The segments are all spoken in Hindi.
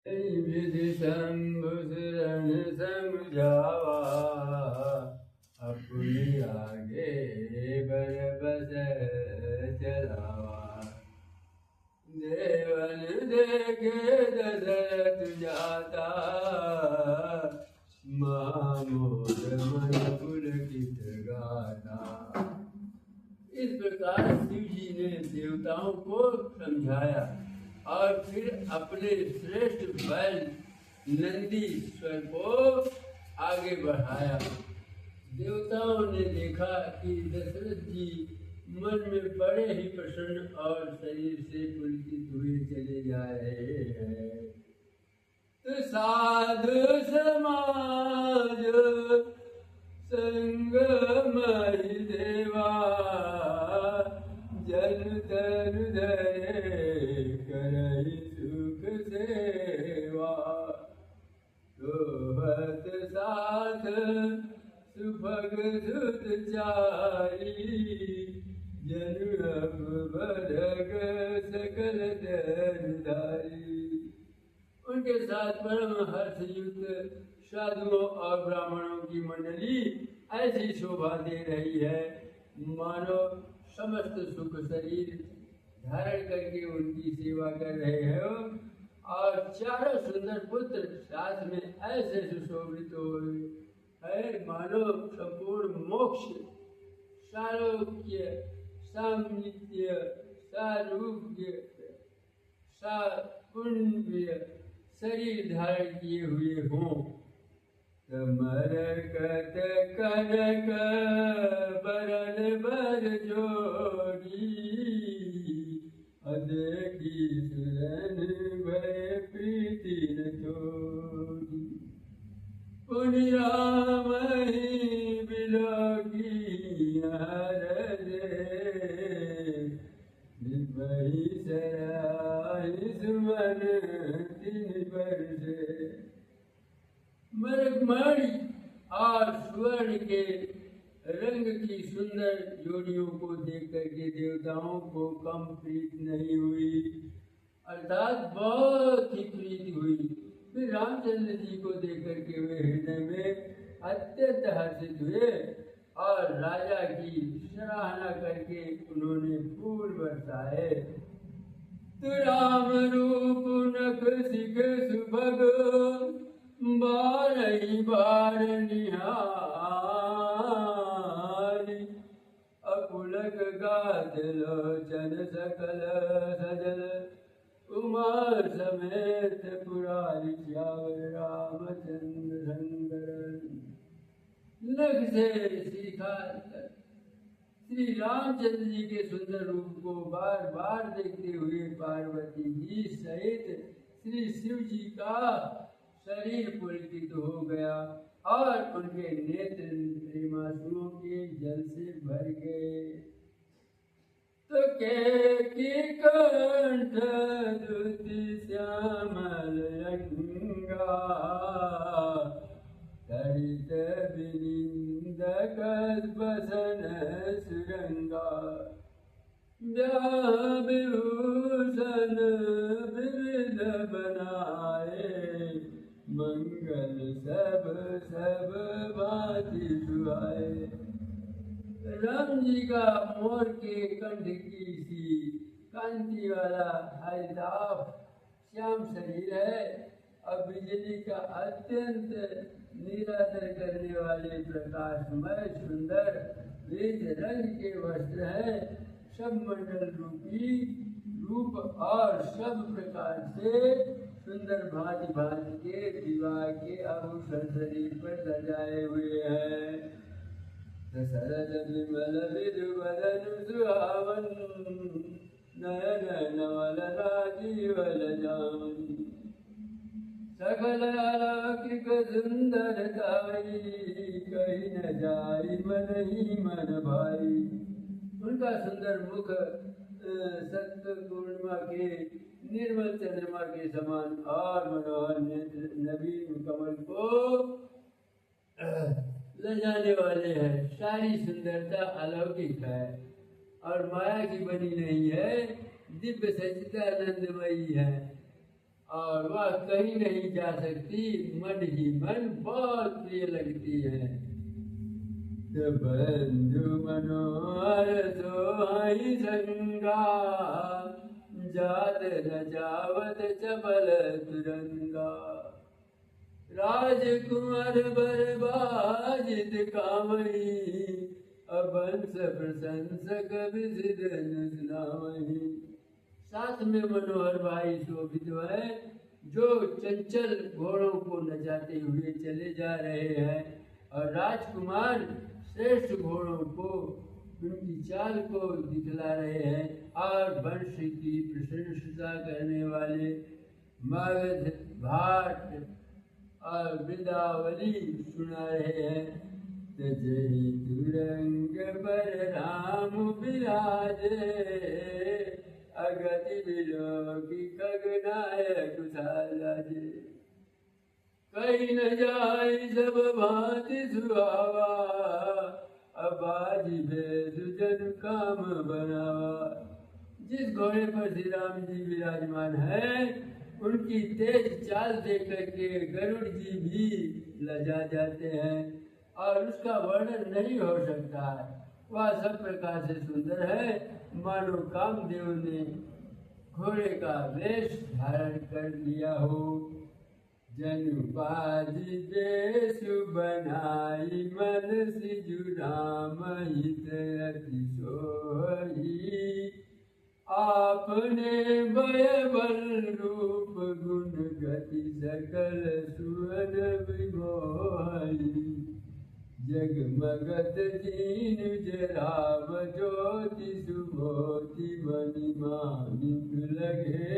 विधि शरण समझावा, अपनी आगे बरबस चलावा। देवन देखे दशरथ जाता, महामोद मन पुलकित गाता। इस प्रकार शिव जी ने देवताओं को समझाया और फिर अपने श्रेष्ठ बैल नंदीश्वर को आगे बढ़ाया। देवताओं ने देखा कि दशरथ जी मन में बड़े ही प्रसन्न और शरीर से पुलकित हुए चले जा रहे हैं। तो साधु समाज संगमय देवा, जल तनु धरे करहि सुख सेवा। सोहत साथ सुभग सुत चारी, जनु अब बरग सकल धनुधारी। उनके साथ परम हर्षयुक्त साधुओं और ब्राह्मणों की मंडली ऐसी शोभा दे रही है मानो समस्त सुख शरीर धारण करके उनकी सेवा कर रहे हो। और चारों सुंदर पुत्र साथ में ऐसे सुशोभित हुए है मानो संपूर्ण मोक्ष, सारोग्य, सामित्य, सारूग्य, सापुण्य शरीर धारण किए हुए हों। मरकत कनक बरन बर जोड़ी, देखी सुरन भय प्रीति न छोड़ी। पुनि राम ही बिलोकी हरजे, निभहि सराहि सुमन तिन बरसे। मरकमणि और स्वर्ण के रंग की सुंदर जोड़ियों को देख करके देवताओं को कम प्रीत नहीं हुई, अर्थात बहुत ही प्रीति हुई। फिर रामचंद्र जी को देख करके वे हृदय में अत्यंत हर्षित हुए और राजा की सराहना करके उन्होंने फूल बरसाए। तो राम रूप नख सिख सुभग, बारही बार निहारी। अपुलक गात लोचन सकल सजल, उमा समेत पुरारी श्यावर रामचंद्र शंकर। नख से सीखा श्री रामचंद्र जी के सुंदर रूप को बार बार देखते हुए पार्वती जी सहित श्री शिव जी का शरीर पुलकित हो गया और उनके नेत्र प्रेमाश्रुओं के जल से भर गए। तो के कंठ द्युति श्यामल अंगा, तरित विनिंदक बसन सुरंगा। ब्याह विभूषण विविध बनाए, मंगल सब सब भांति सुहाए। राम जी का मोर के कंठ की सी कांति वाला हरिताभ श्याम शरीर है और बिजली का अत्यंत निरादर करने वाले प्रकाशमय सुंदर वेद रंग के वस्त्र हैं। सब मंडल रूपी रूप और सब प्रकार से सुंदर भांति भांति के विवाह के आभूषण शरीर पर सजाए हुए हैं। सरल विमल विधुवदन सुहावन, नयन नवल राजीवल जामन। सकल अलौकिक सुंदरताई, कही न जाई मन ही मन भाई। उनका सुंदर मुख सत्य पूर्णिमा के निर्मल चंद्रमा के समान और मनोहर नेत्र नवीन कमल को ले जाने वाले हैं। सारी सुंदरता अलौकिक है और माया की बनी नहीं है, दिव्य सचिदानंदमयी है और वह कहीं नहीं जा सकती, मन ही मन बहुत प्रिय लगती है। तो बंधु मनोहर सोहाई संगा, जात न जावत चपल तुरंगा। राजकुमार बरबाजित कामई, अबंस प्रशंसक विसिद सुनावही। साथ में मनोहर भाई शोभित है, जो चंचल घोड़ों को नचाते हुए चले जा रहे हैं, और राजकुमार श्रेष्ठ घोड़ों को उनकी चाल को दिखला रहे हैं, और वंश की प्रशंसा करने वाले मगध भाट और वृंदावली सुना रहे हैं। जय तुरंग पर राम विराजे, अगति विलोकी खगनायक कुशालाजे। कहीं न जाए सब भांति सुहावा, अबाजी भेद जन काम बनावा। जिस घोड़े पर श्री राम जी विराजमान है, उनकी तेज चाल देख करके गरुड़ जी भी लजा जाते हैं, और उसका वर्णन नहीं हो सकता है। वह सब प्रकार से सुंदर है, मानो कामदेव ने घोड़े का वेश धारण कर लिया हो। जनु बाजी बेसु बनाई, मन सिजु राम हित अति सोही। आपने बल रूप गुण गति सकल सुवन विमोही। जगमगत दीन जराव ज्योति सुमोति, मणि माणिक लगे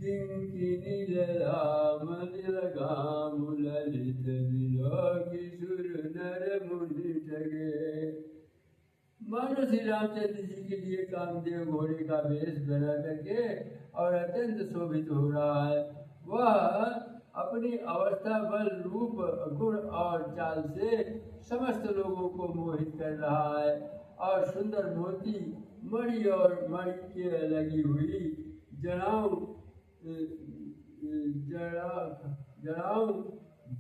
किंकिनी ललाम लगाम। ललित विलोकी सुर नर मुनि ठगे। मानो श्री रामचंद्र जी के लिए कामदेव घोड़े का वेश बना करके और अत्यंत शोभित हो रहा है। वह अपनी अवस्था, बल, रूप, गुण और चाल से समस्त लोगों को मोहित कर रहा है, और सुंदर मोती, मणि और मणि लगी हुई जड़ाऊ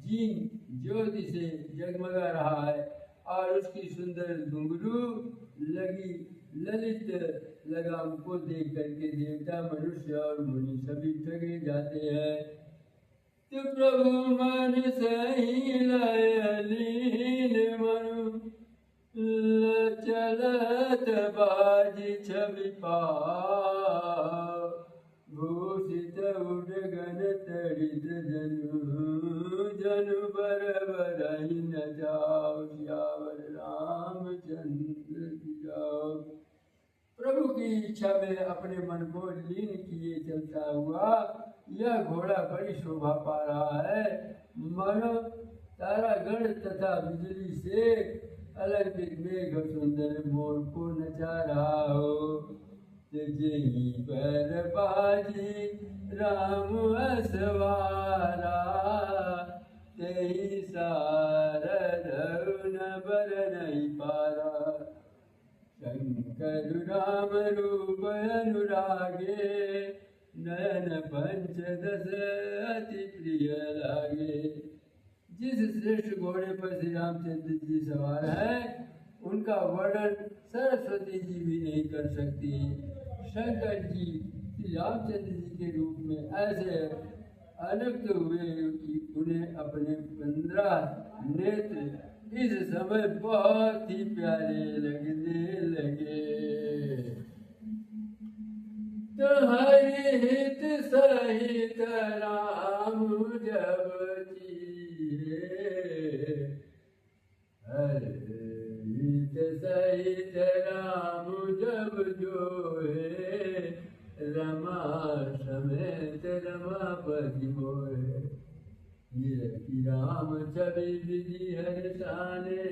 जीन ज्योति से जगमगा रहा है, और उसकी सुंदर घुंघरू लगी ललित लगाम को देख करके देवता, मनुष्य और मुनि सभी ठगे जाते हैं। तो प्रभु मन सही लय लीन, मनु चलत बाजी छवि पाव। भूषित उडगन तड़ित जनु बर बरहि न जाओ। श्यावर रामचंद्र जाओ। प्रभु की इच्छा में अपने मन को लीन किए चलता हुआ यह घोड़ा बड़ी शोभा पा रहा है, मानो तारागण तथा बिजली से अलंकृत मेघ सुंदर मोर को नचा रहा हो। जही पर बाजी राम असवारा, तेहि सारद न बर नहीं पारा। शंकर राम रूप अनुरागे, नयन पंचदश अति प्रिय लागे। जिस श्रेष्ठ घोड़े पर श्री रामचंद्र जी सवार है, उनका वर्णन सरस्वती जी भी नहीं कर सकती। शंकर जी श्री रामचंद्र जी के रूप में ऐसे अनक्त हुए कि उन्हें अपने 15 नेत्र इस समय बहुत ही प्यारे लगने लगे। तो हरि हित सहित राम जब जिए, हरि हित सहित राम जब जोए। रमा समेत रमापति मोहे, ये राम छवि विधि हर्षाने।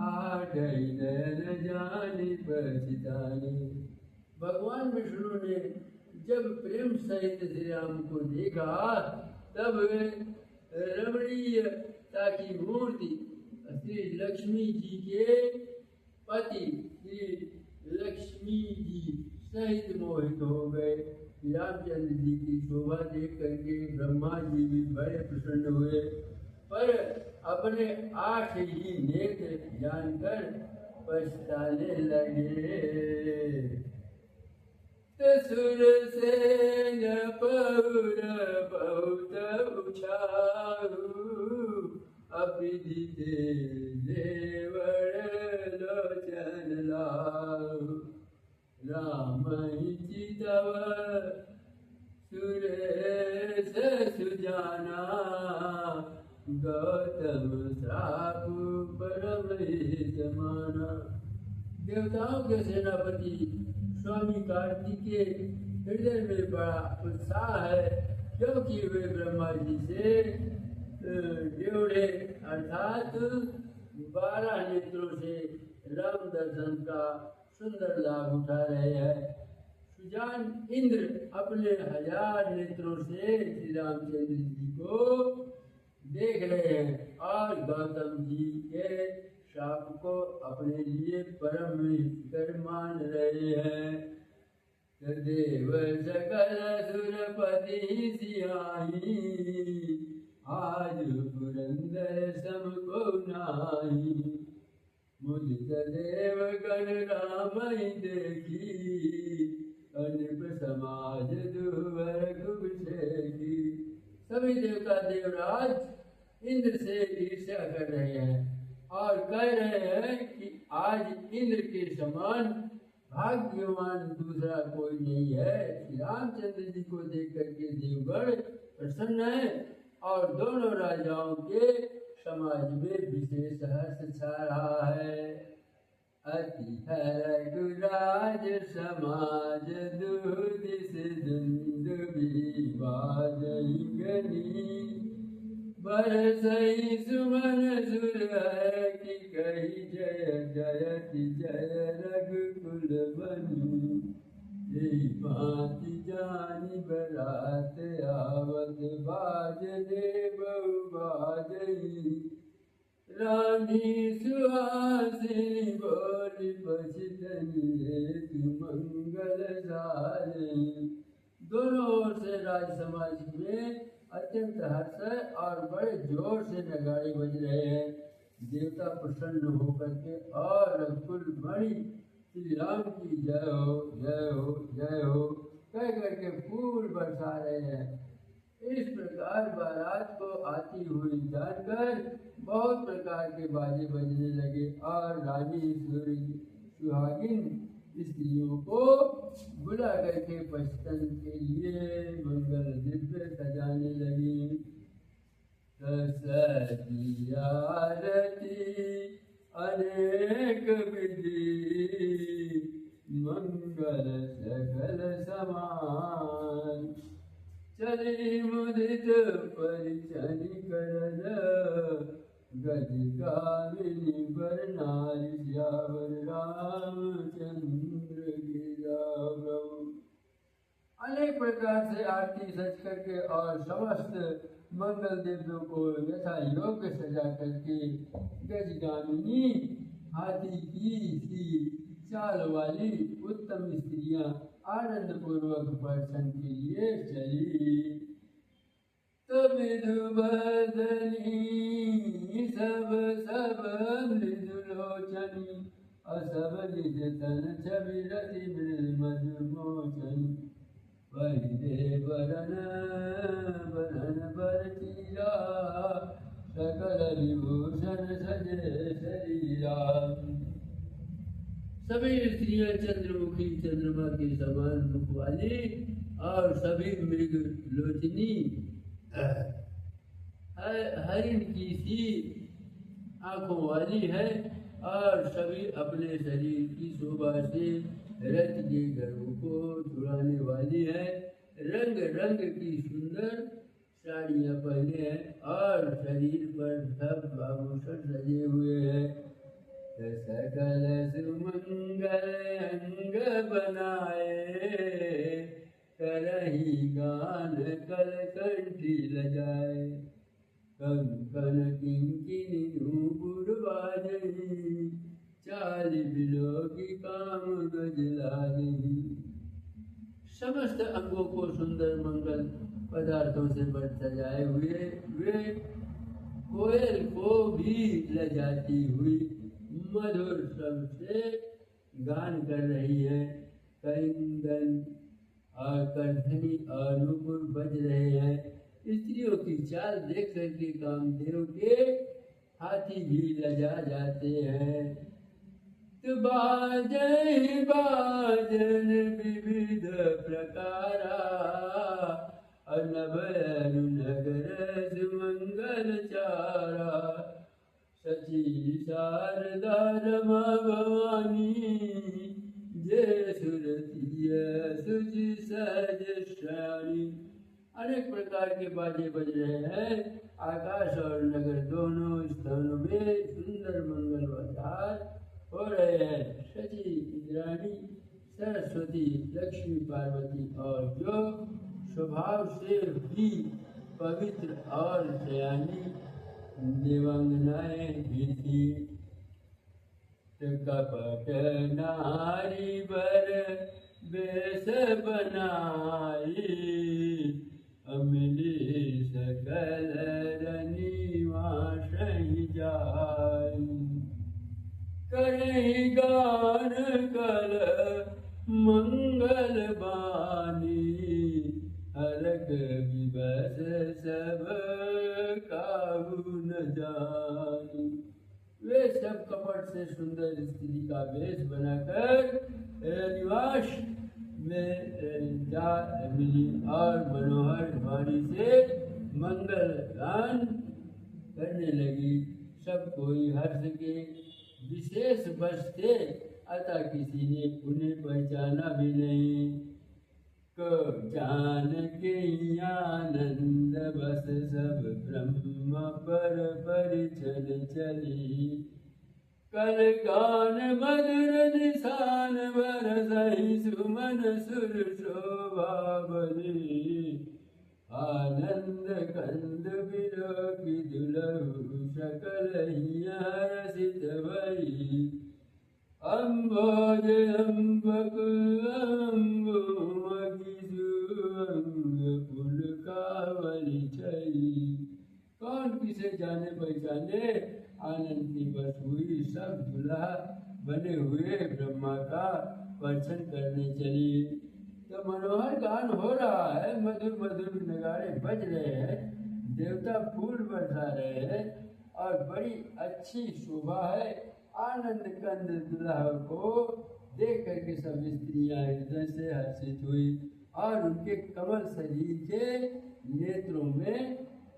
आठई नैन जानी पछताने। भगवान विष्णु ने जब प्रेम सहित श्री राम को देखा, तब रमणीयता की मूर्ति श्री लक्ष्मी जी के पति श्री लक्ष्मी जी सहित मोहित हो गए। रामचंद्र जी की शोभा देख करके ब्रह्मा जी भी बड़े प्रसन्न हुए, पर अपने 8 ही नेत्र जानकर पछताने लगे। सुर से पौर बहुत उछाऊ, अपिधि देवर लोचन लाऊ। राम चितव सुरेश सुजाना, गौतम श्राप परम समाना। देवताओं के सेनापति स्वामी कार्तिकेय हृदय में बड़ा उत्साह है, क्योंकि वे ब्रह्मा जी से ड्योढ़े अर्थात 12 नेत्रों से राम दर्शन का सुंदर लाभ उठा रहे हैं। सुजान इंद्र अपने 1000 नेत्रों से श्री रामचंद्र जी को देख रहे हैं और गौतम जी के शाप को अपने लिए परम हितकर मान रहे हैं। देव सकल सुरपति सियाही, आज पुरंदर सम को नाही। मुदित देव गण राम देखी, अनप समाज दुवर कुबेखी। सभी देवता देवराज इंद्र से ईर्ष्या कर रहे हैं और कह रहे हैं कि आज इंद्र के समान भाग्यवान दूसरा कोई नहीं है। श्री रामचंद्र जी को देख करके देवगण प्रसन्न है और दोनों राजाओं के समाज में विशेष हर्ष छा रहा है। अति रघुराज समाज दुदिस दुंदुभी बाजनी, बरसई सुमन सुर है कि कही जय जयति जय रघुकुल बनी। यही भांति जानी बरात आवत, बाजने बहु बाजई। रानी सुहासिनी बोली पछतनी, हेतु मंगल सारी। दोनों ओर से राज समाज में अत्यंत हर्ष है और बड़े जोर से नगाड़े बज रहे हैं। देवता प्रसन्न होकर के और रघुकुल मणि श्री राम की जय हो जय हो जय हो कह करके फूल बरसा रहे हैं। इस प्रकार बारात को आती हुई जानकर बहुत प्रकार के बाजे बजने लगे और रानी सुहागिन स्त्रियों को बुला करके पश्चिम के लिए मंगल दिव्य सजाने लगी। सजी आरती अनेक विधि, मंगल सकल समान। चली मुदित परिचन करन, गज कामिनी बर नारी श्यावर रामचंद्र गिरा प्रभु। अनेक प्रकार से आरती सज करके और समस्त मंगल देवों को यथा योग्य सजा करके गजगामिनी हाथी की सी चाल वाली उत्तम स्त्रियां आनंद पूर्वक दर्शन के लिए चली। तो विधुबदनी सब सब मृदुलोचनी, असब निज तन छवि रति मधुमोचनी। परिदे बरन बरन बर चीरा, सकल विभूषण सजे शरीरा। सभी स्त्रियां चंद्रमुखी चंद्रमा के समान मुख वाली और सभी मृग लोचनी हरिण की सी आंखों वाली है और सभी अपने शरीर की शोभा से रथ के गर्व को छुड़ाने वाली है। रंग रंग की सुंदर साड़ियां पहने हैं और शरीर पर सब आभूषण सजे हुए हैं। सकल सुमंगल अंग बनाए, करही गान कल कंठी लजाए। कंकन किंकिनी नूपुर बाजही, चाल बिलो की काम गज लाजही। समस्त अंगों को सुंदर मंगल पदार्थों से सजाए हुए वे कोयल को भी लजाती हुई मधुर स्वर से गान कर रही है। कलिंगन और करधनी और नुपुर बज रहे हैं। स्त्रियों की चाल देख करके कामदेव के हाथी भी लजा जाते हैं। तो बाजन विविध प्रकारा अनभर नगर सुमंगल चारा सची शारदा रमा भवानी जय सुरतीय सुचि सहज श्राणी। अनेक प्रकार के बाजे बज रहे हैं। आकाश और नगर दोनों स्थानों में सुंदर मंगल वाद्य हो रहे हैं। सची इंद्राणी सरस्वती लक्ष्मी पार्वती और जो स्वभाव से भी पवित्र और दयानी देवांगनाएं भी थी। कपट नारी बर बेस बनाई अमिली सकल रनिवास जाई। करहि गान कल मंगल बानी हरक विवश सब काहू न जानी। वे सब कपट से सुंदर स्त्री का वेश बनाकर निवास में जा मिली और मनोहर वाणी से मंगल गान करने लगी। सब कोई हर्ष के विशेष बस थे, अतः किसी ने उन्हें पहचाना भी नहीं। को जान के आनंद बस सब ब्रह्म पर परिचल चली। कल गान मधुर निशान बरसहि सुमन सुर शोभा बली। आनंद कंद विलोकी दुलहु सकल हर्षित भई। अम्बोज अम्बक अम्बु पुलकावली छई। कौन किसे जाने पहचाने आनंद की बस हुई। सब दुल्हा बने हुए ब्रह्मा का दर्शन करने चली। तो मनोहर गान हो रहा है, मधुर मधुर नगाड़े बज रहे हैं, देवता फूल बरसा रहे हैं और बड़ी अच्छी शोभा है। आनंद कंद दुल्हा को देख करके सब स्त्रियां हृदय से हर्षित हुई और उनके कमल शरीर के नेत्रों में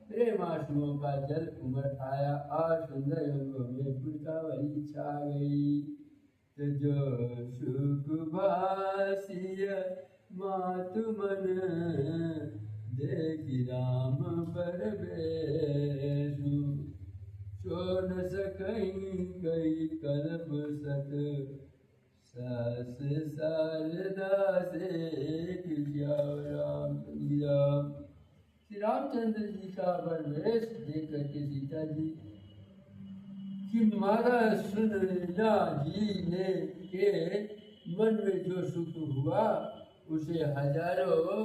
प्रेमाश्रुओं का जल उमड़ आया और सुंदर अंगों में पुलकावली छा गई। जो सुख भासिय मातु मन देखि राम पर बेसु। सो न सकहीं कई कल्प सत सास शारदा से राम। श्री रामचंद्र जी का वेश देख करके सीता जी कि मारा सुनना जी ने के मन में जो सुख हुआ उसे हजारों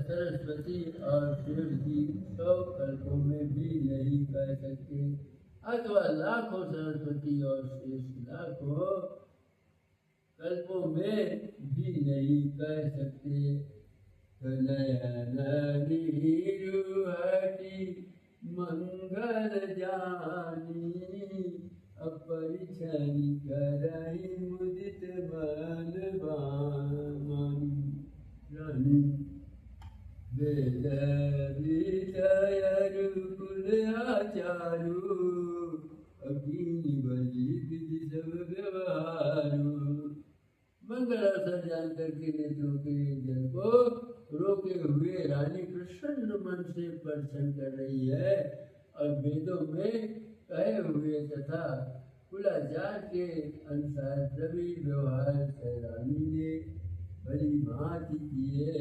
सरस्वती और शिव जी 100 कल्पों में भी नहीं कह सकते, अथवा लाखों सरस्वती और शेष लाखों कल्पों में भी नहीं कह सकते। नयन नीरु हटि मंगल जानी अपरिछन करहि मुदित बलवान। वेद विजय कुल आचारु अग्नि बलि विधि सब व्यवहारु। मंगल अवसर जान करके नेत्रों के जल को रोके हुए रानी प्रसन्न मन से दर्शन कर रही है और वेदों में कहे हुए तथा कुलाचार के अनुसार सभी व्यवहार रानी ने बड़ी भांति किए।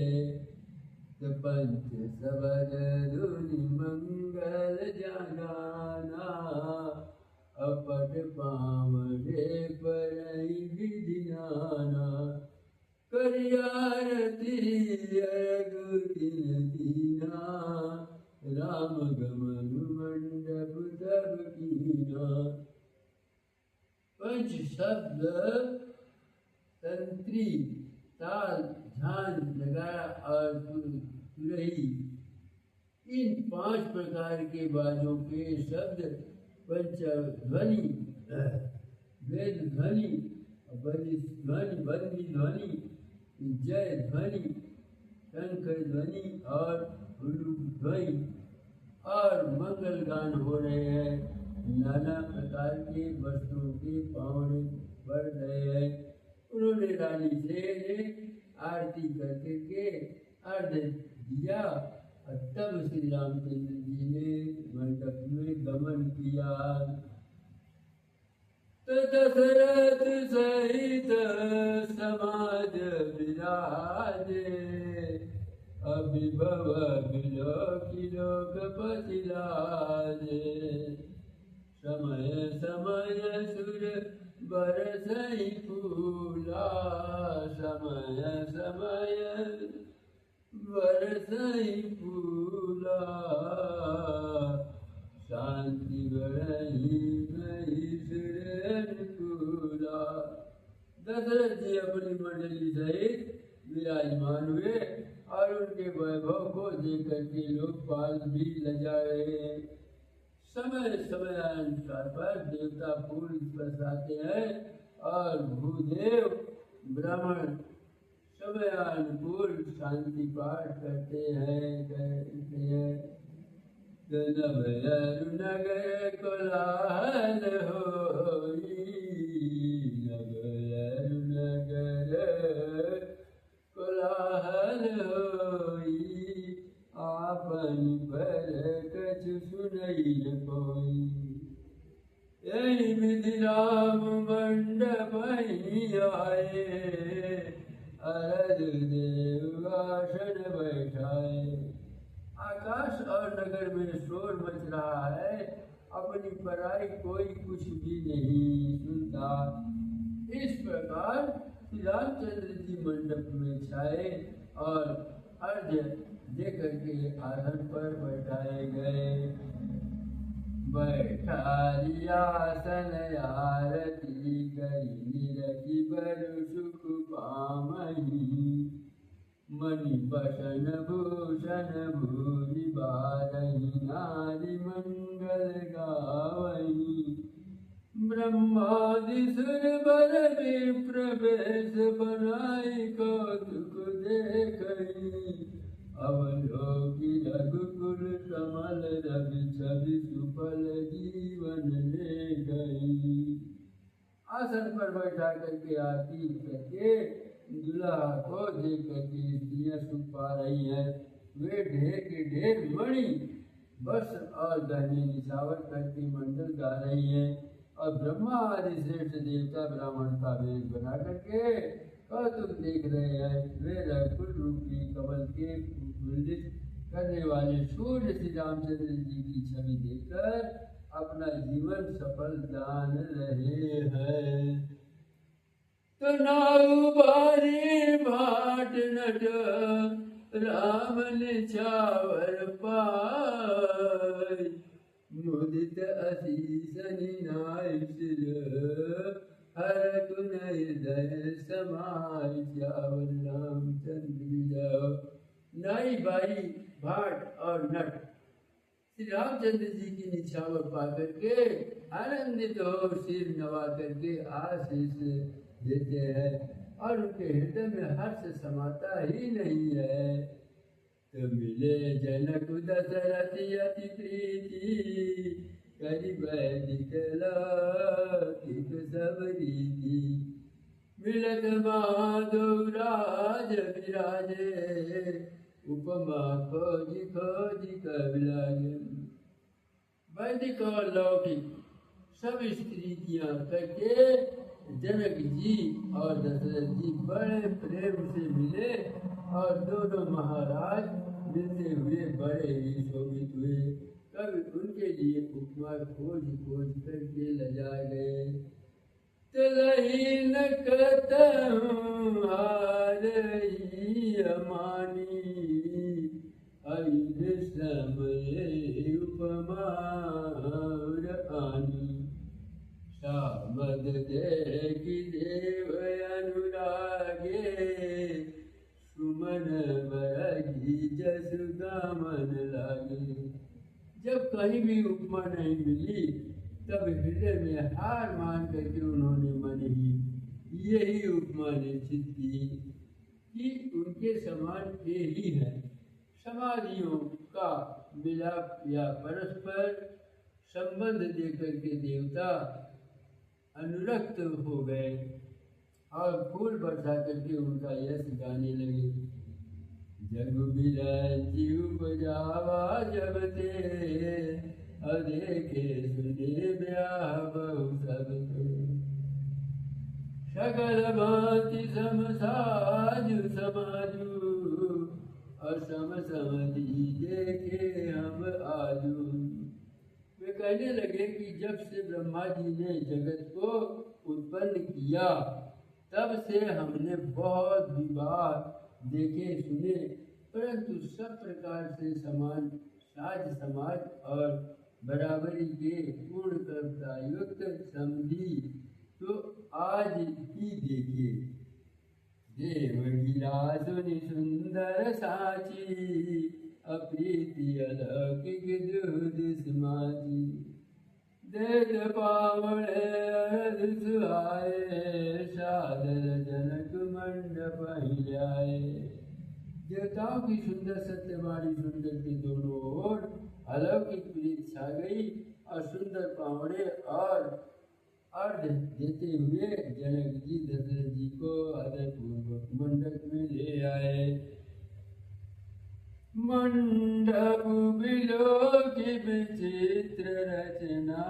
तो पंच सबद धुनि मंगल जगाना अपट पावड़े पर विधि नाना। करियारती अरग तिन दीना, राम गमन मंडप तब कीना। पंच शब्द तंत्री ताल ध्यान नगाड़ा और तुरही, इन 5 प्रकार के बाजों के शब्द पंचध्वनि, वेद ध्वनि, बलि ध्वनि, बंदी ध्वनि, जय ध्वनि, शंख ध्वनि और हुलुक ध्वनि और मंगल गान हो रहे हैं। नाना प्रकार के वस्तुओं के पावने बढ़ रहे हैं। उन्होंने रानी से आरती करके के अर्घ दिया और तब श्री रामचंद्र जी ने मंडप में गमन किया। तो दशरथ सहित समाज विराजे, अभिभव लोकपति लाजे। समय समय सुर बरसई फूला, समय समय बरसई फूला। शांति बढ़ई नहीं सुर अनुकूला। दशरथ जी अपनी मंडली सहित विराजमान हुए और उनके वैभव को देख करके लोकपाल भी लजाए। समय समय अनुसार पर देवता फूल बरसाते हैं और भूदेव ब्राह्मण समयानुकूल शांति पाठ करते हैं। नगर कोलाहल होई, नगर कोलाहल होई। आपन पर कछु सुनई न कोई, यही विधि राम मंडप आए। अरज देव आसन बैठाए। आकाश और नगर में शोर मच रहा है, अपनी पराई कोई कुछ भी नहीं सुनता। इस प्रकार श्री रामचंद्र जी मंडप में छाए और अर्घ्य देकर के आसन पर बैठाए गए। बैठारी आसन आरती करी, निरखी बरु सुख पामहि। मणि बसन भूषण भूरि बारहि, नारी मंगल गावहि। ब्रह्मादि सुर बर विप्र वेश बनाई, कौतुक देखहि। अवलोकि रघुकुल कमल, रवि छवि सुफल जीवन ले गई। आसन पर बैठा करके आरती करके दूल्हा को देख करके स्त्रियां सुख पा रही है। वे ढेर के ढेर मणि वस्त्र और गहने निछावर करके मंडल गा रही है और ब्रह्मा आदि श्रेष्ठ देवता ब्राह्मण का वेश बना करके कौतुक देख रहे हैं। वे रघुकुल रूपी कमल के उल्लित करने वाले सूर्य श्री रामचंद्र जी की छवि देखकर अपना जीवन सफल जान रहे हैं। तो नाउ बारी भाट नट, राम निछावर पाई। मुदित असीस निनाय सिर, हर गुण हृदय समाय। श्यावर रामचंद्र विजय। नाई बाई भाट और नट श्री रामचंद्र जी की निछावर पा करके आनंदित हो सिर नवा करके आशीष देते हैं और उनके हृदय में हर्ष समाता ही नहीं है। तो मिले जनक दशरथ अति प्रीति, करि वैदिक लौकिक सब रीति। मिलत माधव राज विराजे, उपमा खोजी खोजी कवि लागे। वैदिक और लौकिक सब स्त्रियां करके जनक जी और दशरथ जी बड़े प्रेम से मिले और दोनों महाराज मिलते हुए बड़े ही शोभित हुए। कभी उनके लिए उपमा खोज खोज करके लजाए गए। तलही न कहतहूँ हारही अमानी, अइन समय उपमा और आनी। सामद देखि देव अनुरागे, सुमन बरगी जसु दामन लागे। जब कहीं भी उपमा नहीं मिली तब हृदय में हार मान करके उन्होंने मन ही यही उपमा निश्चित की कि उनके समान ये ही है। समाधियों का मिलाप या परस्पर संबंध देकर के देवता अनुरक्त हो गए और फूल बरसा करके उनका यश गाने लगे। जग बिराजी उपजावा जब ते, अदेखे सुने ब्याह बहु सब ते। सकल भांति सम साजु समाजु, असम समझी देखे हम आजू। वे कहने लगे कि जब से ब्रह्मा जी ने जगत को उत्पन्न किया तब से हमने बहुत विवाह देखे सुने, परंतु सब प्रकार से समान साज समाज और बराबरी के पूर्ण कर्ता युक्त समझी तो आज ही देखे। देवगिरा सुनि सुंदर साची, अप्रीति अलौकिक दूध समाजी। देत पावड़े अरद सुहाए, सादर जनक मंडप हिलाए। देवताओं की सुंदर सत्यवाणी सुनकर के दोनों ओर अलौकिक प्रीत छा गई और सुंदर पावड़े और अर्घ देते हुए जनक जी दशरथ जी को आदरपूर्वक मंडप में ले आए। मंडप बिलोकी विचित्र रचना,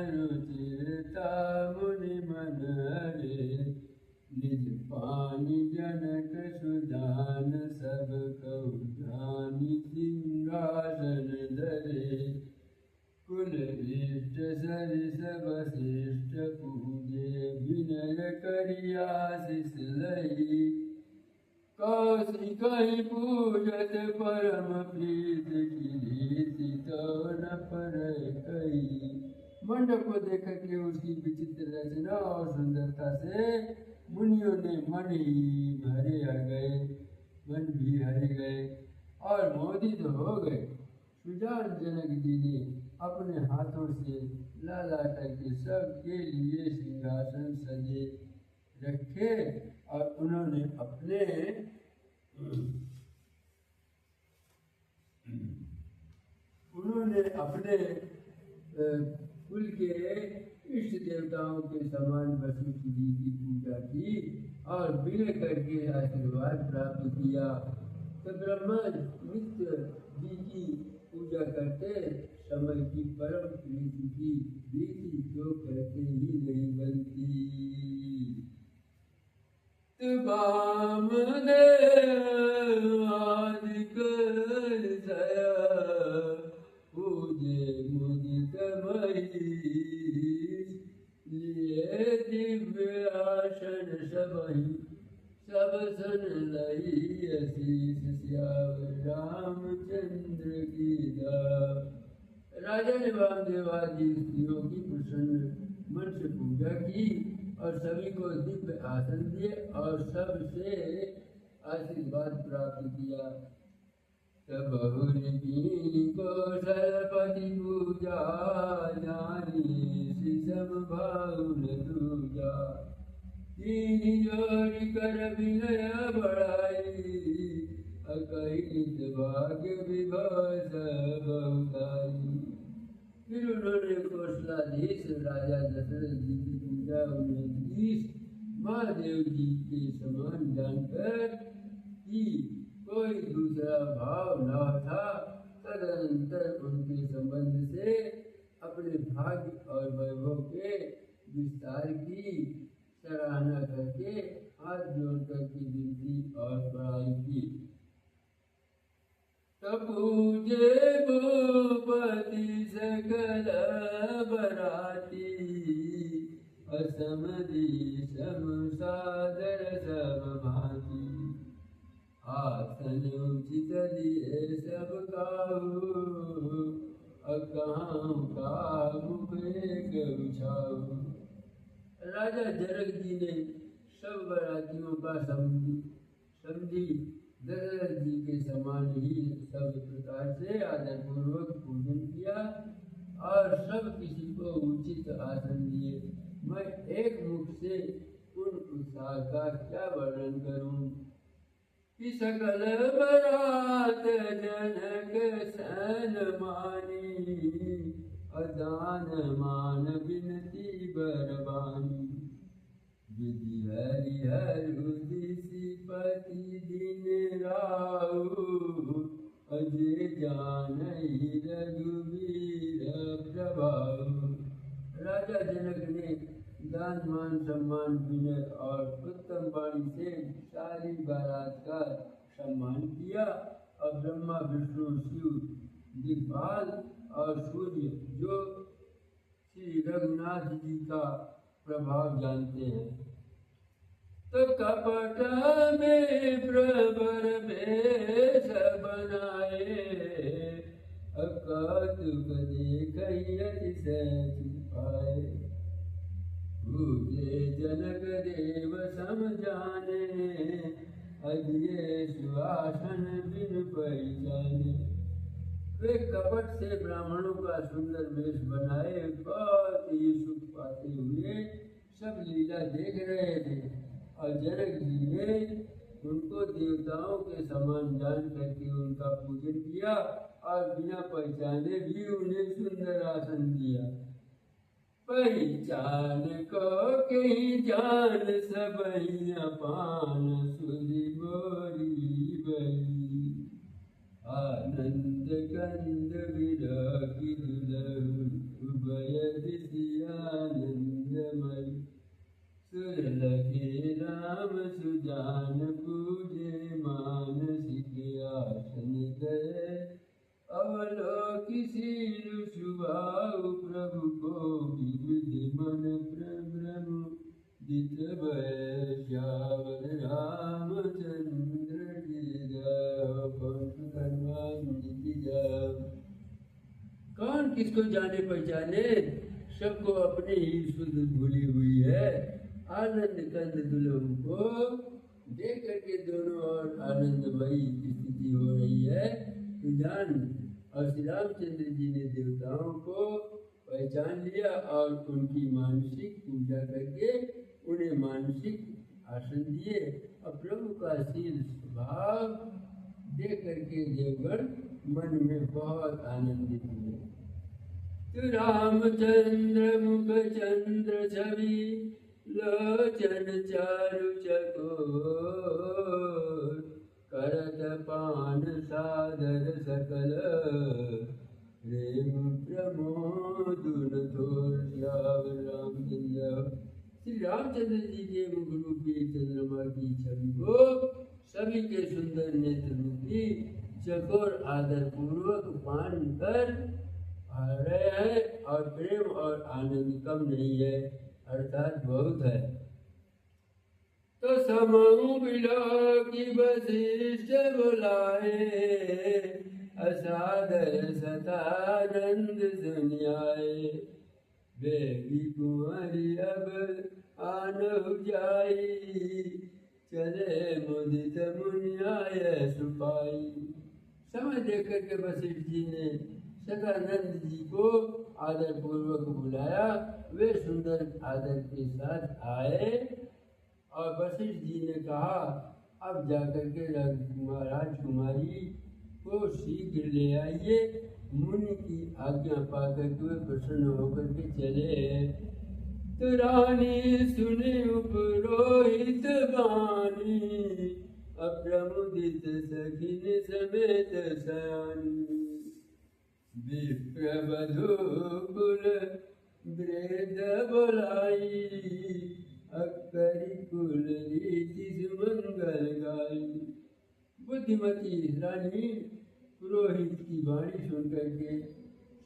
रुचिरता मुनि मन हरे। निज पानी जनक सुजान, सब कहु जानी सिंहासन धरे। कुल इष्ट सरिस वशिष्ठ पूजे, विनय करिया शिष लई। कौशिक पूजत परम प्रीत, कीर्ति तो न पर कई। मंडप को देख के उसकी विचित्र रचना और सुंदरता से मुनियों ने मन भी हरे गए और मोदित हो गए। सुजान जनक जी ने अपने हाथों से ला करके सबके लिए सिंहासन सजे रखे और उन्होंने अपने कुल के इष्ट देवताओं के समान वशिष्ठ जी की पूजा की और विनय करके आशीर्वाद प्राप्त किया। तो ब्रह्मा नित्य जी की पूजा करते समय की परम प्रीति की रीति जो कहते ही नहीं बनती। बाम आदि कर पूजे मुदित लिए दिव्य आसन सब सन लई आशीष श्याम रामचंद्र की दा। राजा ने वामदेव आदि स्त्रियों की प्रसन्न मन से पूजा की और सभी को दिव्य आसन दिए और सबसे आशीर्वाद प्राप्त किया। तब कौशलपति पूजा, जानी सम भाव दूजा। तीन जोड़ी कर विनय बढ़ाई, अकहित भाग्य विभव बहुताई। फिर उन्होंने कौशलाधीश राजा दशरथ जी की पूजा उन्हें महादेव जी के समान जानकर कि कोई दूसरा भाव न था, तदनंतर उनके संबंध से अपने भाग्य और वैभव के विस्तार की सराहना करके हाथ जोड़कर की विनती और पढ़ाई की। पूजे भूपति सकल बराती, असमधि सम सादर सब भांति। आसन उचित दिए सब काहू, अकहाँ का मुख एक उछाऊ। राजा जनक जी ने सब बरातियों का समझी दशरथ जी के समान ही सब प्रकार से आदर पूर्वक पूजन किया और सब किसी को उचित आसन दिए। मैं एक मुख से उन उत्साह का क्या वर्णन करूं कि सकल बरात जनक सन मानी, अदान मान बिनती बरबानी। विधि हरिहर उदिसी पति दिन राऊ, अजय जानहि रघुवीर प्रभाऊ। राजा जनक ने दान मान सम्मान विनय और उत्तम वाणी से सारी बारात का सम्मान किया और ब्रह्मा विष्णु शिव दिग्पाल और सूर्य जो श्री रघुनाथ जी का प्रभाव जानते हैं, तो कपट में प्रबर भेष बनाए, कौतुक देखहि अतिशय छुपाए। पूजे जनक देव सम जाने, अजिए सुआसन बिन पहचाने। वे कपट से ब्राह्मणों का सुंदर वेश बनाए बहुत ही सुख पाते हुए सब लीला देख रहे थे और जनक जी ने उनको देवताओं के समान जान करके उनका पूजन किया और बिना पहचाने भी उन्हें सुंदर आसन दिया। पहचान को कहीं जान सबई अपान, सुधि मोरी बई आनंद कंद विरागी दुलहु, उभय दिशि आनंदमय। सुर लखे राम सुजान पूजे, मानसिक आसन दय अवलोकि शील सुभाऊ। प्रभु को विविधि मन प्रभ्रम, दित भय श्यावर रामचंद्र की जय। कौन किसको जाने पहचाने, सबको अपनी ही शुद्ध भूली हुई है। आनंद कंद दुल्हन को देख करके दोनों और आनंदमयी स्थिति हो रही है, तो जान। और श्री रामचंद्र जी ने देवताओं को पहचान लिया और उनकी मानसिक पूजा करके उन्हें मानसिक आसन दिए और प्रभु का शील स्वभाव देख करके देवगण मन में बहुत आनंदित हुए। तो रामचंद्र मुख चंद्र छवि, लोचन चारु चकोर। करत पान सादर सकल, प्रेम प्रमोदुन थोर। श्यावर रामचंद्र। श्री रामचंद्र जी के मुख रूपी चंद्रमा की छवि को सभी के सुंदर नेत्र रूपी चकोर आदर पूर्वक पान कर आ रहे हैं और प्रेम और आनंद कम नहीं है, अर्थात बहुत है। तो समूह बिलो की वशिष्ठ बुलाए, असादर सतानंद सुनियाए। बेगी कुंवरी अब आनहु जाई, चले मुदित मुनियाय सुपाई। समय देख करके वशिष्ठ जी ने सदानंद जी को आदर पूर्वक बुलाया। वे सुंदर आदर के साथ आए और वशिष्ठ जी ने कहा, अब जाकर के राजकुमारी को शीघ्र ले आइए। मुनि की आज्ञा पाकर के वे प्रसन्न होकर के चले। तो रानी सुने उपरोहित वाणी, अप्रमुदित सखिन समेत सयानी। विप्रवधू कुल वृद्ध बुलाई, अकरि कुल रीति सुमंगल गाई। बुद्धिमती रानी पुरोहित की वाणी सुन करके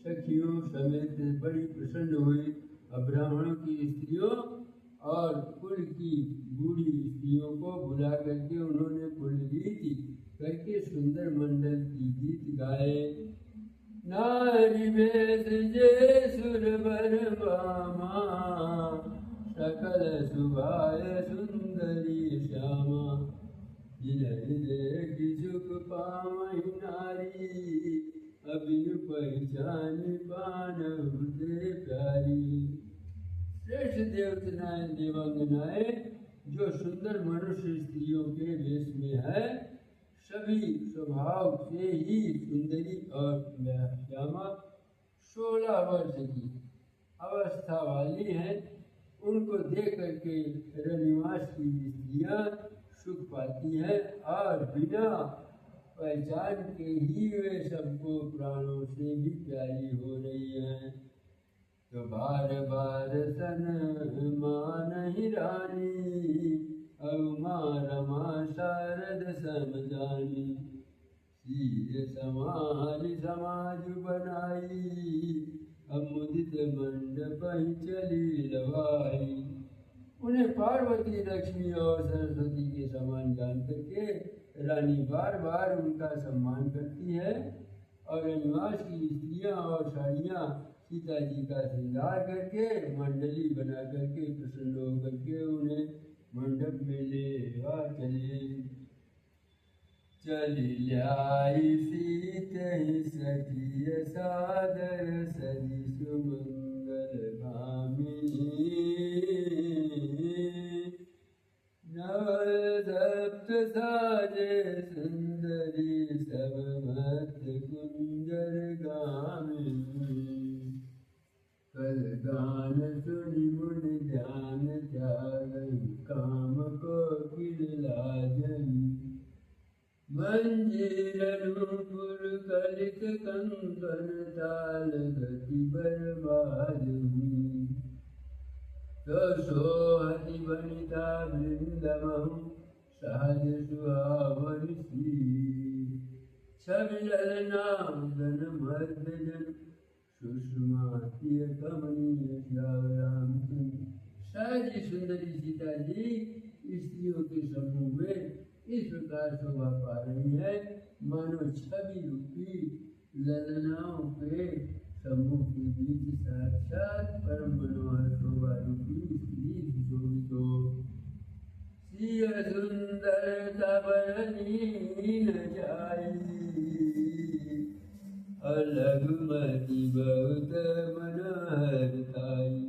सखियों समेत बड़ी प्रसन्न हुई ब्राह्मणों की स्त्रियों और कुल की बूढ़ी स्त्रियों को बुला करके उन्होंने पुलगीत करके सुंदर मंडल की गीत गाए। नारी वेद जे सुरवर बामा, सकल सुभाय सुंदरी श्यामा, जिन्हें देखी सुख पावई नारी, अबिन पहचानी पान हृदय प्यारी। श्रेष्ठ देवतनाएं देवांगनाएं जो सुंदर मनुष्य स्त्रियों के वेश में है, सभी स्वभाव से ही सुंदरी और श्यामा 16 वर्ष की अवस्था वाली हैं। उनको देख करके रनिवास की स्त्रियां सुख पाती हैं और बिना पहचान के ही वे सबको प्राणों से भी प्यारी हो रही हैं। तो बार बार सन मानहि रानी, अवमा रमा शारद समझानी, सीर समारी समाज बनाई, अमुदित मंडप चली लवाई। उन्हें पार्वती लक्ष्मी और सरस्वती के समान जान करके रानी बार बार उनका सम्मान करती है और रनिवास की स्त्रियां और साड़ियाँ सीता जी का श्रृंगार करके मंडली बना करके प्रसन्न होकर के उन्हें मंडप में ले चले। चली लाई सीते सखी सादर सजी सुमंगल भामिनी, नवल सप्त साजे सुंदरी सब मत कुंजर गामिनी। कल गान सुनि मुनि ध्यान त्यागन, काम को किल लाजन, मंजीर नूपुर कलित कंकन, ताल गति बरबादनी। तो सोहति वनिता वृंदमहु, सहज सुहावन सी, छवि ललना गन मध्य जन, सुषमा प्रिय कमनीय श्याम। सहज सुंदरी सीता जी स्त्रियों के समूह में इस प्रकार शोभा पा रही है, मानो छवि रूपी ललनाओं के समूह के बीच साक्षात परम मनोहर शोभा रूपी स्त्री सुशोभित हो। सिय सुंदरता बरनी न जाई, लघुमति बहुत मनोहरताई।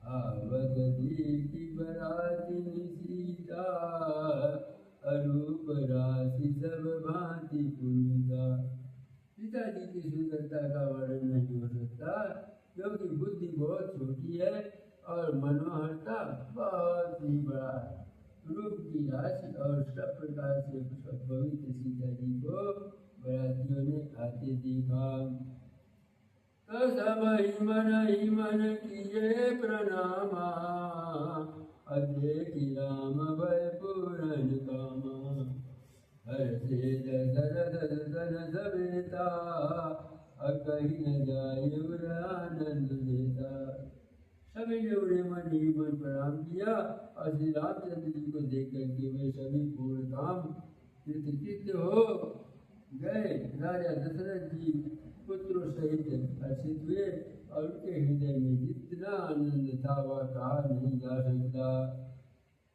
आवत देखी बरातिन सीता, अरूप राशि सब भांति पुनीता। सीता जी की सुंदरता का वर्णन नहीं हो सकता, क्योंकि बुद्धि बहुत छोटी है और मनोहरता बहुत ही बड़ा है। रूप की राशि और सब प्रकार से पवित्र सीता जी को बरातियों ने आते देखा। तो सब ही मन किए प्रणामा, देखी राम भय पूरन कामा। हर्षे दशरथ सन सवेता, कहीं न जाय आनंद देता। सभी ने उन्हें मन ही मन प्रणाम किया और श्री रामचंद्र जी को देख करके वे सभी पूर्ण काम कृतकृत्य हो गए। राजा दशरथ जी पुत्रों सहित हर्षित हुए और उनके हृदय में जितना आनंद था वह कहा नहीं जा सकता।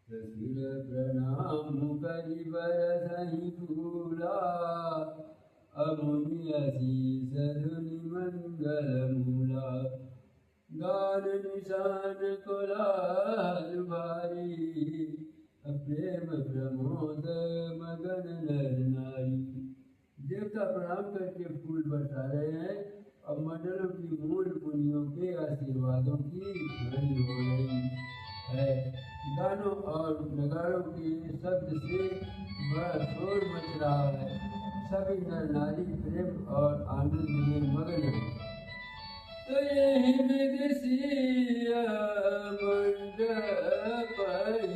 ससुर प्रणाम करि बरसहि फूला, अमुनि आशीष धुनि मंगल मूला। गान निशान कोलाहल भारी, प्रेम प्रमोद मगन नर नारी। देवता प्रणाम करके फूल बरसा रहे हैं और मंडलों की मूल मुनियों के आशीर्वादों की ध्वनि हो रही है। गानों और नगाड़ों के शब्द से बड़ा शोर मच रहा है। सभी नर नारी प्रेम और आनंद में मगन है। तो यही विदेशिया मंडप आए,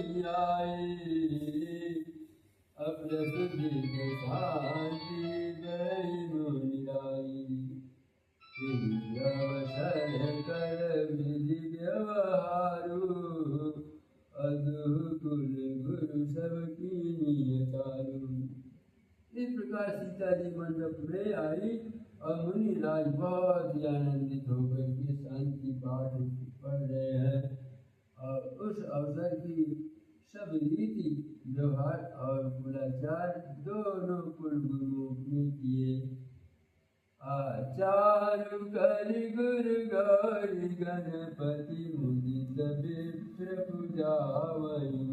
अपने सुधि शांति गई मुनिराई। अवसर कर विधि महाराज बहुत ही आनंदित होकर के शांति पाठ पढ़ रहे हैं और उस अवसर की सब रीति व्यवहार और कुलाचार दोनों कुल गुरुओं ने किए। आचार्य करि गुरु गौरी गणपति मुदित विप्र पूजावई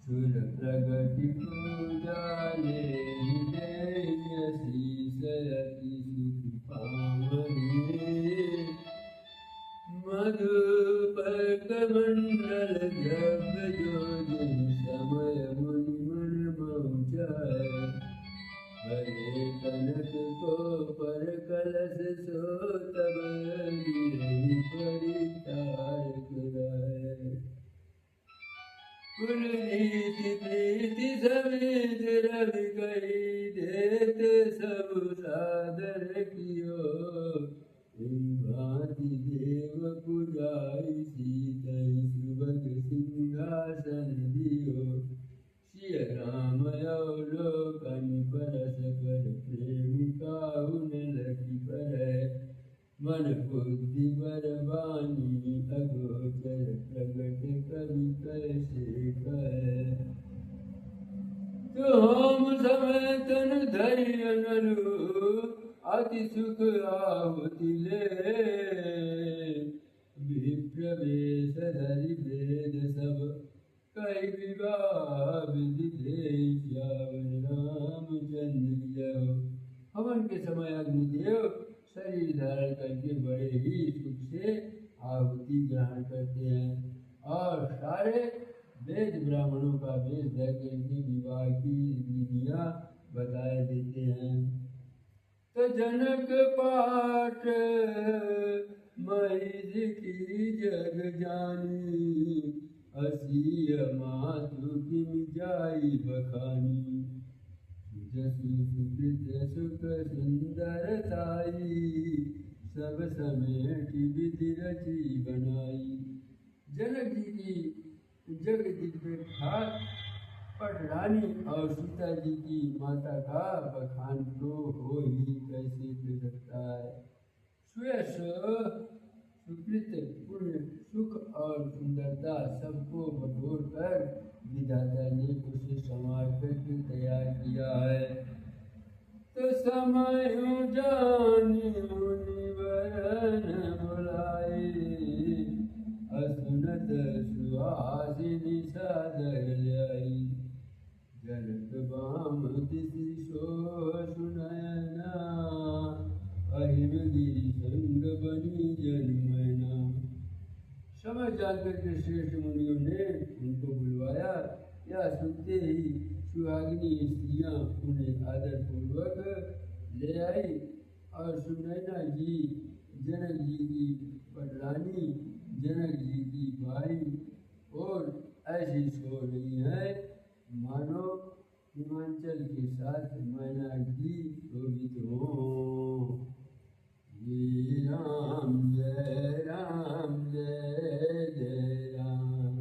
सुर प्रगति पूजा ले शीश अति सुख पावनी मधुपर्क मंडल द्रव्य जो समय मुनि मन मौचाए हरे कनक को पर कलश सो तब परितार कराए कुल नीति प्रीति समेत रवि कही देत सब सादर कियो भांति देव पुजाई सीतई सुभग सिंहासन दियो सिय राम अवलोकन परस कर प्रेम काहुन लखी पर मन बुद्धि बरबानी अगोचर प्रगट कवि कैसे कह तो हम समय तन धैर्य नलु अति सुख आहुति ले विप्र वेश धरि वेद सब कई विवाह विधि दे रामचंद्र जय। हवन के समय अग्निदेव शरीर धारण करके बड़े ही सुख से आहुति ग्रहण करते हैं और सारे वेद ब्राह्मणों का वेश धर करके विवाह की विधियां बताए देते हैं। तो जनक पाठ महिष की जग जानी असीय मातु किम जाई बखानी जसु सुकृत सुख सुंदरताई सब समेट विधि रची बनाई। जनक जी की जग दिव्य ठाट पटरानी और सीता जी की माता का बखान तो हो ही कैसे कर सकता है। सुयश सुकृत पुण्य सुख और सुंदरता सबको बटोर कर विधाता ने उसे संवार करके तैयार किया है। तो समय जानी मुनिवरन बुलाए असुनत सुहासिनी सादर लाई जनक बाम दिशि सो सुनयना अहिम गिरि संग बनी जन्मना। समय जानकर के श्रेष्ठ मुनियों ने उनको बुलवाया। या सुनते ही सुहागिनी स्त्रियां उन्हें आदर पूर्वक ले आई और सुनैना जी जनक जी की पटरानी जनक जी की भाई और ऐसी सो रही है मानो हिमाचल के साथ मैना जी शोभित हो। जय राम जय राम जय जय राम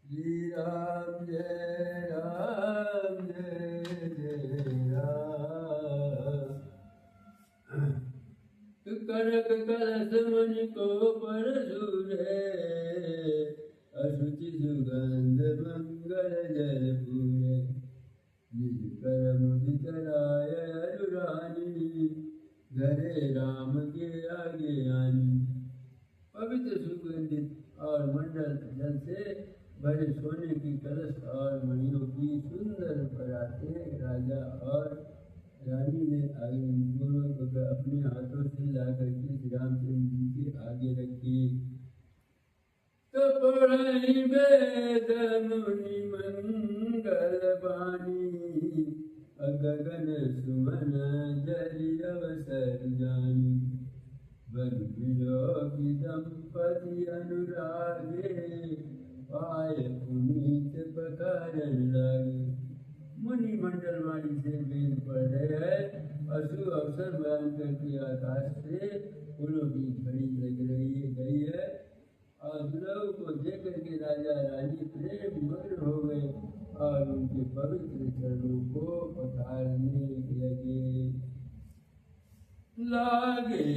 श्री राम जय राम जय जय राम। कनक कलश मणि को परशुरे अशुचि सुगंध मंगल जल पूरे निज करम वितराय अनुरानी घरे राम के आगे आनी। पवित्र सुगंधित और मंडल जल से भरे सोने की कलश और मणियों की सुंदर पराते राजा और रानी ने पूर्वक अपने हाथों से ला करके श्री रामचंद्र जी के आगे रखी। तो पढ़ई वेद मुनि मंगल बानी गगन सुमन जरि अवसर जानी वन विलोकी दंपति अनुरागे पाय पुनीत पकारन लागे। मुनि मंडल वाणी से वेद पढ़ रहे हैं। अशुभ अवसर बयान करके आकाश से फूलों की झड़ी लग गई है और दुल्हन को देख करके राजा रानी प्रेम मग्न हो गए और उनके पवित्र चरणों को पखारने लगे। लागे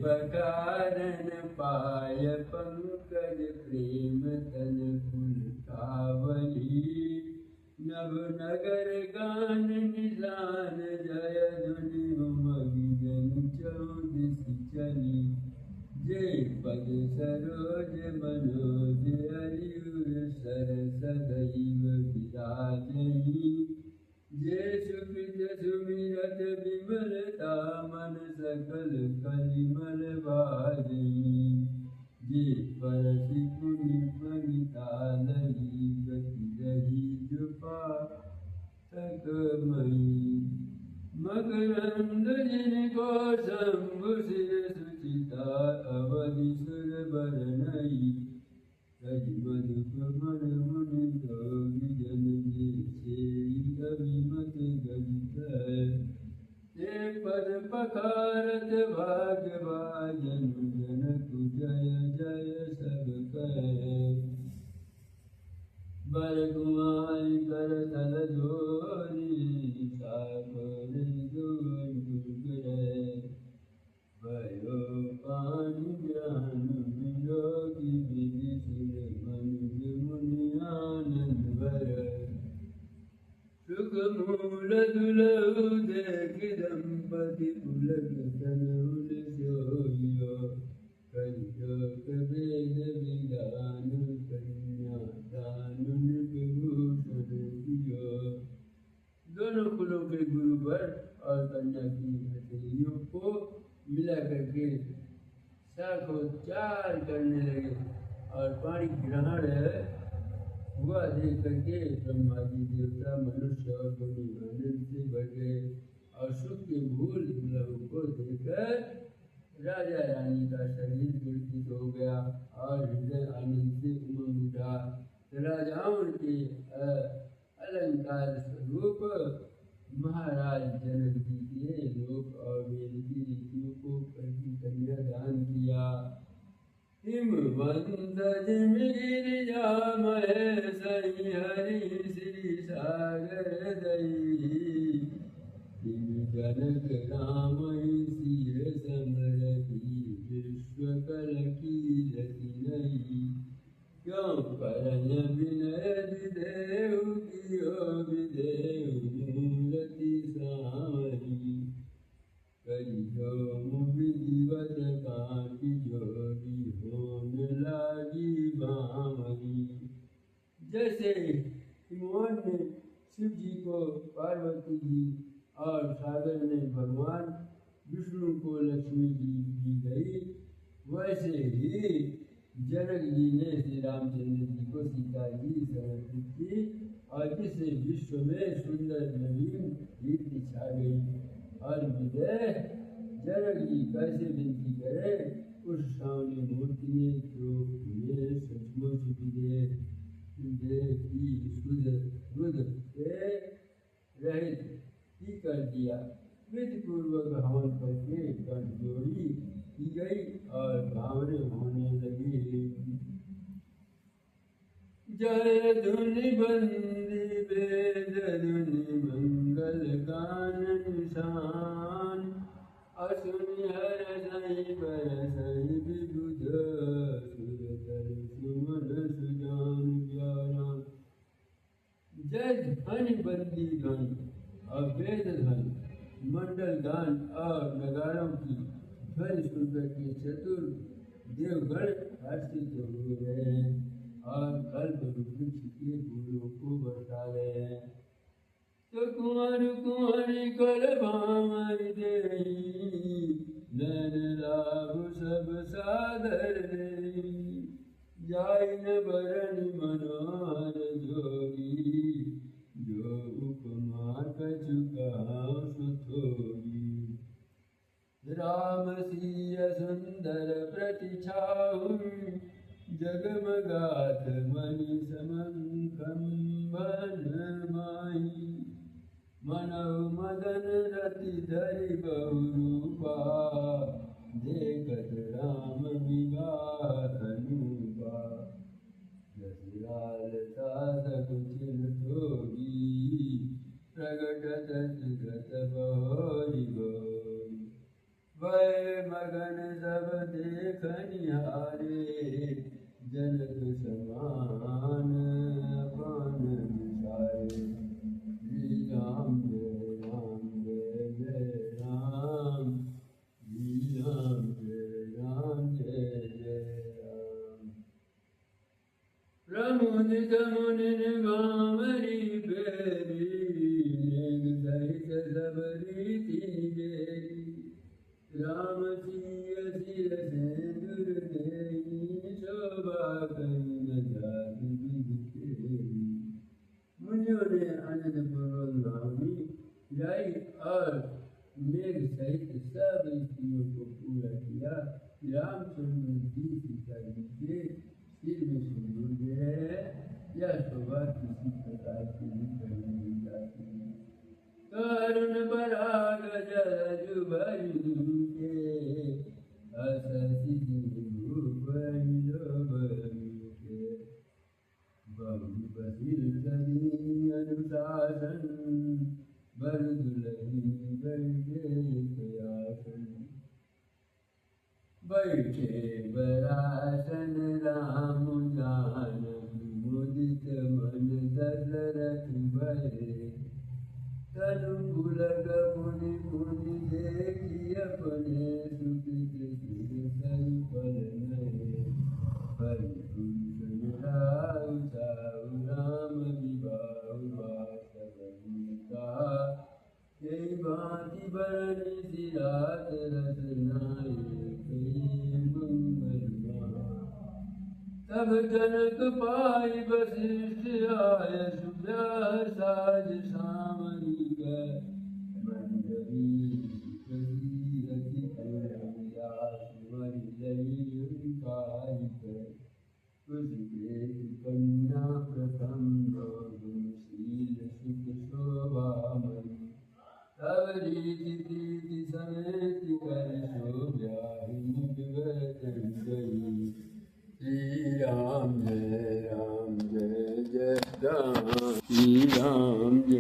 पकारन पाय पंकज प्रेम तन पुलकावली नभ नगर गान निशान जय धुनि उमगी जन चौदिस चली जय पद सरोज मनोज हरिउर सर सदैव विराजहि जय सुकृत सुमिरत विमलता मन सकल कलिमल भाजहि जय परसि पुनि वनिता लही गति रही जुपा तकमयी मकरंद जिनको शंभु सिर सुचिता अवधि सुर बरनई सज मधुप मन मुनि जोगी जन जे अभिमत गणित ते पद पखारत भाग्य भाजन जनक जय जय सब कहे बर कुमारी कर तल जोरी सागर दुर्गरे भयो पानी ज्ञान वियोगी विधि सुर मनुज मुनि आनंद वर सुख मूल दुलहु देख दंपति पुलक तनुल सोयो कलियोग वेद विधान कन्या दानुन विभूषण दियो दोनों कुलों के गुरु वर और कन्या की हथेलियों को मिला करके शाखोच्चार करने लगे और पाणी ग्रहण हुआ देख करके ब्रह्मा जी देवता मनुष्य और मुनि आनंद से भर गए और सुख के भूल दुलहु को देखकर राजा रानी का शरीर पुलकित हो गया और हृदय आनंद से उमंग उठा। राजाओं के अलंकार स्वरूप महाराज जनक जी के लोक और वेद की रीतियों को करके कन्यादान किया। हिमवंत गिरिजा महेशहि हरि श्री सागर दई जनक राम सिय समरति विश्व कल की रति नहीं क्यों करन विनय विदेहु कियो विदेहु मूर्ति सामरी कलियो विधिवत कांति जोड़ी होन लागी बामरी। जैसे हिमवान ने शिव जी को पार्वती जी और सागर ने भगवान विष्णु को लक्ष्मी जी दी गई, वैसे ही जनक जी ने श्री रामचंद्र जी को सीता जी समर्पित की और जिससे विश्व में सुंदर नवीन रीति छा गई। और विजय जनक जी कैसे विनती करे उस सावनी मूर्ति ने जो उन्हें सचमुच विजय की सुध बुध से रहित ही कर दिया। विधि पूर्वक हवन करके कंठ जोड़ी की गई और भावने होने लगी। जय धुनि बंदी वेद धुनि मंगल गान निशान असुनि हर सही बरसहि विबुध सुरतर सुमन सुजान ज्ञान। जय ध्वनि बंदी ध्वनि और वेद ध्वनि मंडल गान और नगाड़ों की ध्वनि सुनकर के चतुर देवगण हर्षित हो रहे हैं और कल्प वृक्ष के फूलों को बरसा रहे हैं। तो कुंवर कुंवरी कर भामर देई नैन लाभ सब सादर देई जाई न बरन मनोहर जोगी जो उपमा कछु कहाँ सुथोगी। राम सिय सुंदर प्रतिछाहु जगमगात मणि समंकम बन माही मनहु मदन रति धरि बहुरूपा देखत राम विवाह अनुपा। जसलालता सकुचिन थोगी प्रगटत सुगत बहोरी गौरी भय मगन सब देखनिहारे, जनक समान अपन विचारे। श्री राम जय राम जय जय राम, श्री राम जय राम जय जय राम। प्रमुदित मुनि गामरी बेरी, नेग सहित सब रीति बेरी। राम सिय सिर सिंदूर देई, शोभा कही न जाति विधि तेरी। मुनियों ने आनंद पूर्वक नामी गाई और मेघ सहित सब स्त्रियों को पूरा किया। रामचंद्र जी सीता जी के सिर में सिंदूर दे, यह शोभा किसी प्रकार की भी कही नहीं जाती। करुण पराग जलजु भरी के, अससि भूपरि लोभनि के। बहु बसिर करी अनुशासन, बर दुलही बैठे आसन। बैठे बरासन राम जानकी, मुदित मन दशरथ भये। तनु पुलक मुनि मुनि देखी, अपने सुकृत सिर सहि फल नये। परिभूषण राउ चाउ, राम विभाउ वासवि कहा। यही भांति बरनि सिरात रसनाए, मंगल महा। तब जनक पाई वशिष्ठ आय, सुब्याह साज सामरी गए। मंडली प्रसीदति व्यास, मरि लई उनकारि गए। उसके कन्या प्रथम गुणशील, सुख शोभामयी। तब रीति प्रीति समेत कर, शोभ्याहिनी विवर्तन गई। श्री राम जय जय राम, श्री राम जय